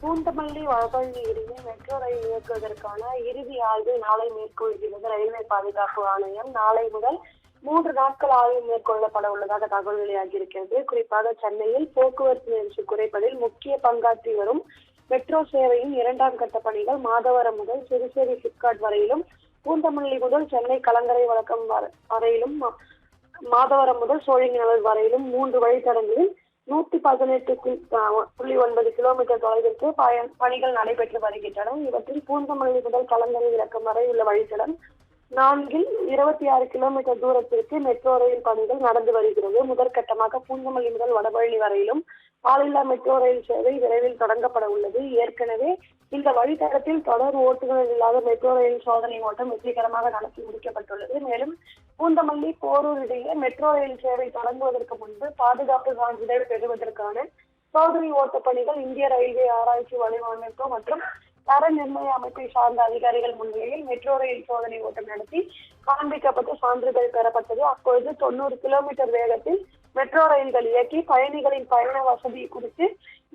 பூந்தமல்லி வடபழனி இடையே metro rail இயக்குவதற்கான இறுதி ஆய்வு நாளை மேற்கொள்கிறது ரயில்வே பாதுகாப்பு ஆணையம். நாளை முதல் 3 நாட்கள் ஆய்வு மேற்கொள்ளப்பட உள்ளதாக தகவல் வெளியாகியிருக்கிறது. குறிப்பாக சென்னையில் போக்குவரத்து நெரிசல் குறைப்பதில் முக்கிய பங்காற்றி வரும் மெட்ரோ சேவையின் 2ஆம் கட்ட பணிகள் மாதவரம் முதல் சிறுசேரி சிப்காட் வரையிலும், பூந்தமல்லி முதல் சென்னை கலங்கரை வழக்கம் வரையிலும், மாதவரம் முதல் சோழிங்கநல்லூர் வரையிலும் 3 வழித்தடங்களில் 118.9 கிலோமீட்டர் தொலைவிற்கு பணிகள் நடைபெற்று வருகின்றன. இவற்றில் பூந்தமல்லி முதல் கலங்கரை விளக்கம் வரை உள்ள வழித்தடம் 4இல் 26 கிலோமீட்டர் தூரத்திற்கு மெட்ரோ ரயில் பணிகள் நடந்து வருகிறது. முதற்கட்டமாக பூந்தமல்லி முதல் வடபழனி வரையிலும் ஆளில்லா மெட்ரோ ரயில் சேவை விரைவில் தொடங்கப்பட உள்ளது. ஏற்கனவே இந்த வழித்தடத்தில் தொடர் ஓட்டுநர் இல்லாத மெட்ரோ ரயில் சோதனை ஓட்டம் வெற்றிகரமாக நடத்தி முடிக்கப்பட்டுள்ளது. மேலும் பூந்தமல்லி போரூர் இடையே மெட்ரோ ரயில் சேவை தொடங்குவதற்கு முன்பு பாதுகாப்பு சான்றிதழ் பெறுவதற்கான சோதனை ஓட்ட பணிகள் இந்திய ரயில்வே ஆராய்ச்சி வடிவமைப்பு மற்றும் தர நிர்ணய அமைப்பை சார்ந்த அதிகாரிகள் முன்னிலையில் மெட்ரோ ரயில் சோதனை ஓட்டம் நடத்தி காண்பிக்கப்பட்டு சான்றிதழ் பெறப்பட்டது. அப்பொழுது 90 கிலோமீட்டர் வேகத்தில் மெட்ரோ ரயில்கள் இயக்கி பயணிகளின் பயண வசதி குறித்து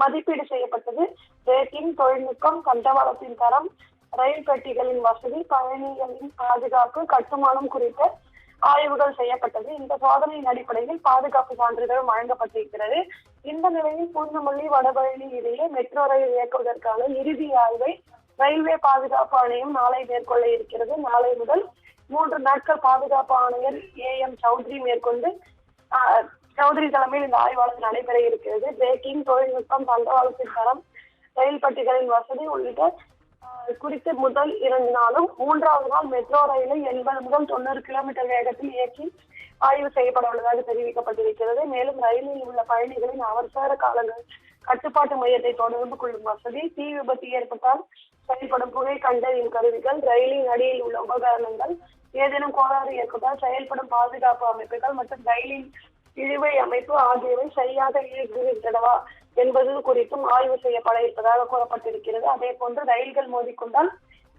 மதிப்பீடு செய்யப்பட்டது. பிரேக்கிங் தொழில்நுட்பம், தண்டவாளத்தின் தரம், ரயில் பெட்டிகளின் வசதி, பயணிகளின் பாதுகாப்பு, கட்டுமானம் குறித்த ஆய்வுகள் செய்யப்பட்டது. இந்த சோதனையின் அடிப்படையில் பாதுகாப்பு சான்றிதழ் வழங்கப்பட்டிருக்கிறது. இந்த நிலையில் பூந்தமல்லி வடபழனி இடையே மெட்ரோ ரயில் இயக்குவதற்கான இறுதி ஆய்வை ரயில்வே பாதுகாப்பு ஆணையம் நாளை மேற்கொள்ள இருக்கிறது. நாளை முதல் 3 நாட்கள் பாதுகாப்பு ஆணையர் AM சௌத்ரி தலைமையில் இந்த ஆய்வாளர் நடைபெற இருக்கிறது. பிரேக்கிங் தொழில்நுட்பம், தண்டவாளத்தின் தரம், ரயில் பட்டிகளின் வசதி உள்ளிட்ட குறித்து முதல் 2 நாளும் 3வது நாள் மெட்ரோ ரயிலை 80 முதல் 90 கிலோமீட்டர் வேகத்தில் இயக்கி ஆய்வு செய்யப்பட உள்ளதாக தெரிவிக்கப்பட்டிருக்கிறது. மேலும் ரயிலில் உள்ள பயணிகளின் அவசர காலங்கள் கட்டுப்பாட்டு மையத்தை தொடர்பு கொள்ளும் வசதி, தீ விபத்து ஏற்பட்டால் செயல்படும் புகை கண்டறியும் கருவிகள், ரயிலின் அடியில் உள்ள உபகரணங்கள், ஏதேனும் கோளாறு ஏற்பட்டால் செயல்படும் பாதுகாப்பு அமைப்புகள் மற்றும் ரயிலின் இழுவை அமைப்பு ஆகியவை சரியாக இயங்குகின்றனவா என்பது குறித்தும் ஆய்வு செய்யப்பட இருப்பதாக கூறப்பட்டிருக்கிறது. அதே போன்று ரயில்கள் மோதிக்கொண்டால்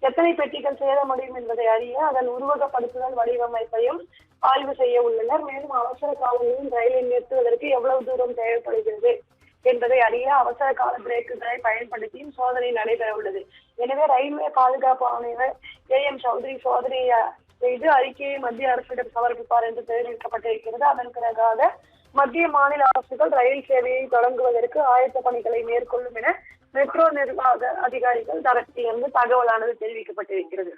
எத்தனை பெட்டிகள் சேதமடையும் என்பதை அறிய அதன் உருவகப்படுத்துதல் வடிவமைப்பையும் ஆய்வு செய்ய உள்ளனர். மேலும் அவசர காலங்களில் ரயிலை நிறுத்துவதற்கு எவ்வளவு தூரம் தேவைப்படுகிறது என்பதை அறிய அவசர கால பிரேக்குகளை பயன்படுத்தியும் சோதனை நடைபெற உள்ளது. எனவே ரயில்வே பாதுகாப்பு ஆணையர் AM சௌத்ரி சோதனை செய்து அறிக்கையை மத்திய அரசிடம் சமர்ப்பிப்பார் என்று தெரிவிக்கப்பட்டிருக்கிறது. அதன் பிறகாக மத்திய மாநில அரசுகள் ரயில் சேவையை தொடங்குவதற்கு ஆயத்த பணிகளை மேற்கொள்ளும் என மெட்ரோ நிர்வாக அதிகாரிகள் தரப்பிலிருந்து தகவலானது தெரிவிக்கப்பட்டிருக்கிறது.